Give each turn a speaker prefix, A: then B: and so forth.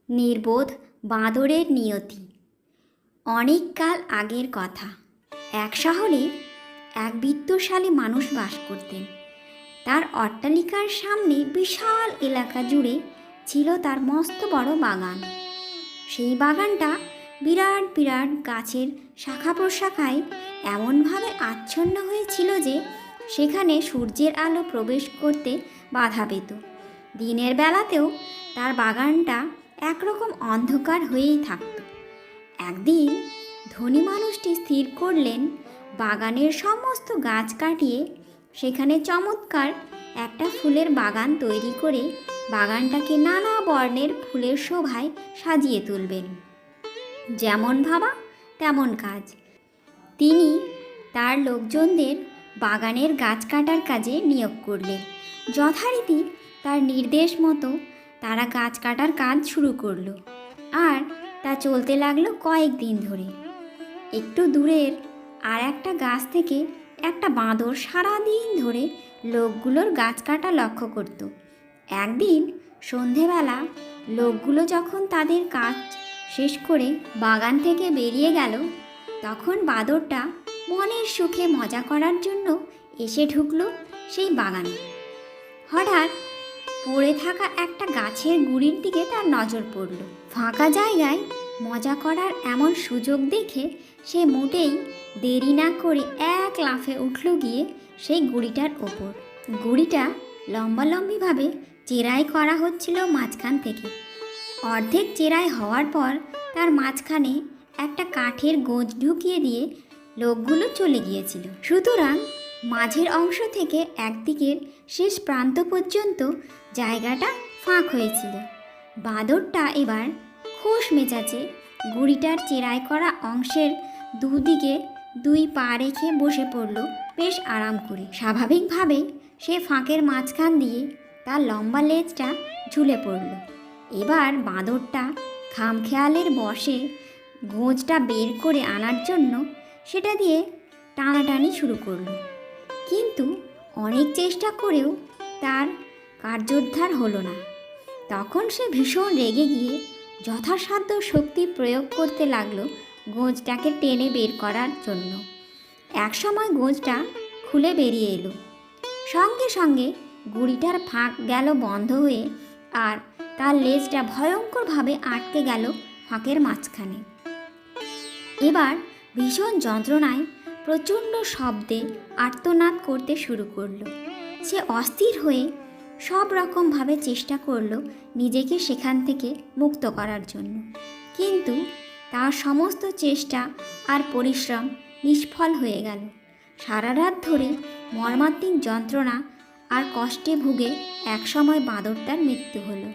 A: নির্বোধ বাঁদরের নিয়তি। অনেক কাল আগের কথা। এক শহরে এক বিত্তশালী মানুষ বাস করতেন। তার অট্টালিকার সামনে বিশাল এলাকা জুড়ে ছিল তার মস্ত বড় বাগান। সেই বাগানটা বিরাট বিরাট গাছের শাখা প্রশাখায় এমনভাবে আচ্ছন্ন হয়েছিল যে সেখানে সূর্যের আলো প্রবেশ করতে বাধা পেত। দিনের বেলাতেও তার বাগানটা একরকম অন্ধকার হয়েই থাকত। একদিন ধনী মানুষটি স্থির করলেন বাগানের সমস্ত গাছ কাটিয়ে সেখানে চমৎকার একটা ফুলের বাগান তৈরি করে বাগানটাকে নানা বর্ণের ফুলের শোভায় সাজিয়ে তুলবেন। যেমন ভাবা তেমন কাজ। তিনি তার লোকজনদের বাগানের গাছ কাটার কাজে নিয়োগ করলেন। যথারীতি তার নির্দেশ মতো তারা গাছ কাটার কাজ শুরু করলো, আর তা চলতে লাগলো কয়েকদিন ধরে। একটু দূরের আর একটা গাছ থেকে একটা বাঁদর সারাদিন ধরে লোকগুলোর গাছ কাটা লক্ষ্য করত। একদিন সন্ধেবেলা লোকগুলো যখন তাদের কাজ শেষ করে বাগান থেকে বেরিয়ে গেল, তখন বাঁদরটা মনের সুখে মজা করার জন্য এসে ঢুকলো সেই বাগানে। হঠাৎ পড়ে থাকা একটা গাছের গুঁড়ির দিকে তার নজর পড়ল। ফাঁকা জায়গায় মজা করার এমন সুযোগ দেখে সে মোটেই দেরি না করে এক লাফে উঠল গিয়ে সেই গুঁড়িটার ওপর। গুঁড়িটা লম্বালম্বিভাবে চেরাই করা হচ্ছিল মাঝখান থেকে। অর্ধেক চেরাই হওয়ার পর তার মাঝখানে একটা কাঠের গোঁজ ঢুকিয়ে দিয়ে লোকগুলো চলে গিয়েছিল। সুতরাং মাঝের অংশ থেকে একদিকের শেষ প্রান্ত পর্যন্ত জায়গাটা ফাঁক হয়েছিল। বাঁদরটা এবার খোশ মেজাজে গুঁড়িটার চেরাই করা অংশের দুদিকে দুই পা রেখে বসে পড়ল বেশ আরাম করে। স্বাভাবিকভাবেই সে ফাঁকের মাঝখান দিয়ে তার লম্বা লেজটা ঝুলে পড়ল। এবার বাঁদরটা খামখেয়ালের বশে গোঁজটা বের করে আনার জন্য সেটা দিয়ে টানাটানি শুরু করলো। কিন্তু অনেক চেষ্টা করেও তার কার্যোদ্ধার হলো না। তখন সে ভীষণ রেগে গিয়ে যথাসাধ্য শক্তি প্রয়োগ করতে লাগলো গোঁজটাকে টেনে বের করার জন্য। একসময় গোঁজটা খুলে বেরিয়ে এলো। সঙ্গে সঙ্গে গুঁড়িটার ফাঁক গেল বন্ধ হয়ে, আর তার লেজটা ভয়ঙ্করভাবে আটকে গেল ফাঁকের মাঝখানে। এবার ভীষণ যন্ত্রণায় প্রচণ্ড শব্দে আর্তনাদ করতে শুরু করলো। সে অস্থির হয়ে সব রকমভাবে চেষ্টা করলো নিজেকে সেখান থেকে মুক্ত করার জন্য, কিন্তু তার সমস্ত চেষ্টা আর পরিশ্রম নিষ্ফল হয়ে গেল। সারা রাত ধরে মর্মান্তিক যন্ত্রণা আর কষ্টে ভুগে একসময় বাঁদরটার মৃত্যু হলো।